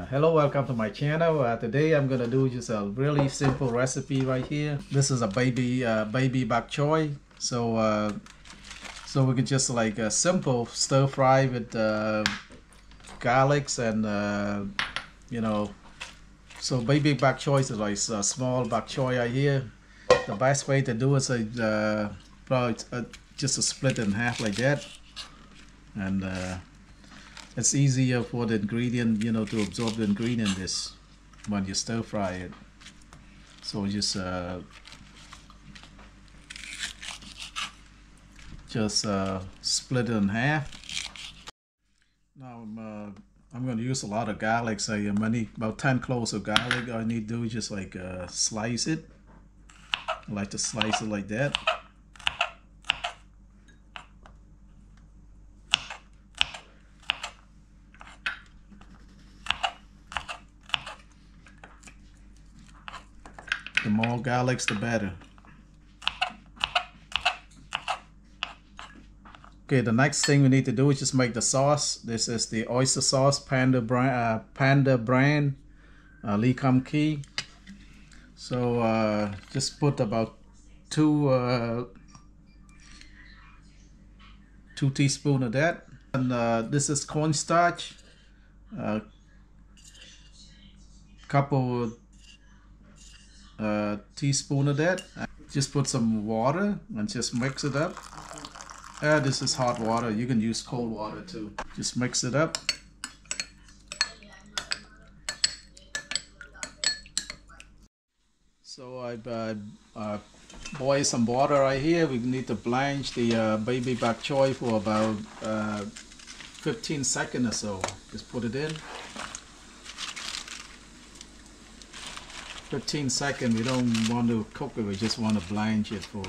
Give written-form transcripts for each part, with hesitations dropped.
Hello, welcome to my channel. Today I'm gonna do just a really simple recipe right here. This is a baby bok choy. So we can just like a simple stir fry with garlics and you know. So baby bok choy is like a small bok choy right here. The best way to do it is probably just to split it in half like that, and it's easier for the ingredient, to absorb the ingredient this when you stir fry it. So just split it in half. Now I'm going to use a lot of garlic, so I need about 10 cloves of garlic. All I need to do is just like slice it. I like to slice it like that. The more garlics, the better. Okay, the next thing we need to do is just make the sauce. This is the oyster sauce, Panda brand, Lee Kum Kee. So just put about two teaspoons of that. And this is cornstarch, couple teaspoon of that. Just put some water and just mix it up. This is hot water. You can use cold water too. Just mix it up. So I boil some water right here. We need to blanch the baby bok choy for about 15 seconds or so. Just put it in. 15 seconds. We don't want to cook it, we just want to blanch it for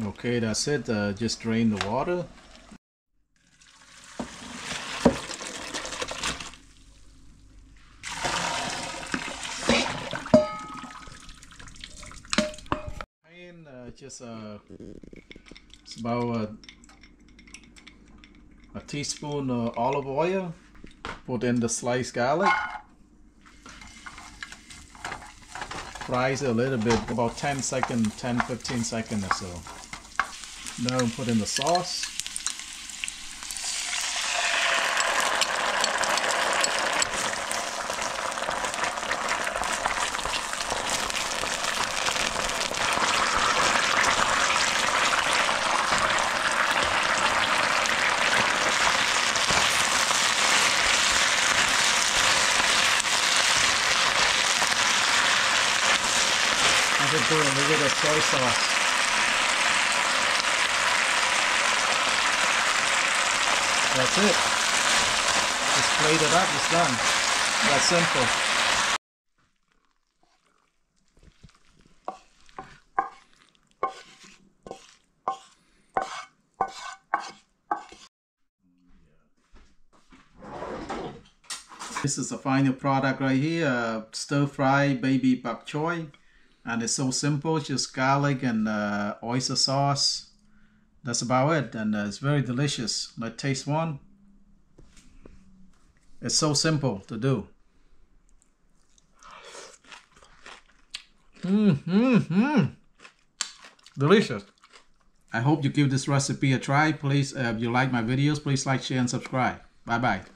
okay, that's it. Just drain the water. And it's about a teaspoon of olive oil. Put in the sliced garlic. Fries it a little bit, about 10-15 seconds or so. Now put in the sauce. Put a little bit of soy sauce. That's it. Just plate it up, it's done. That's simple. This is the final product right here, stir fry baby bok choy. And it's so simple, just garlic and oyster sauce. That's about it, and it's very delicious. Let's taste one. It's so simple to do. Delicious. I hope you give this recipe a try. Please, if you like my videos, please like, share, and subscribe. Bye-bye.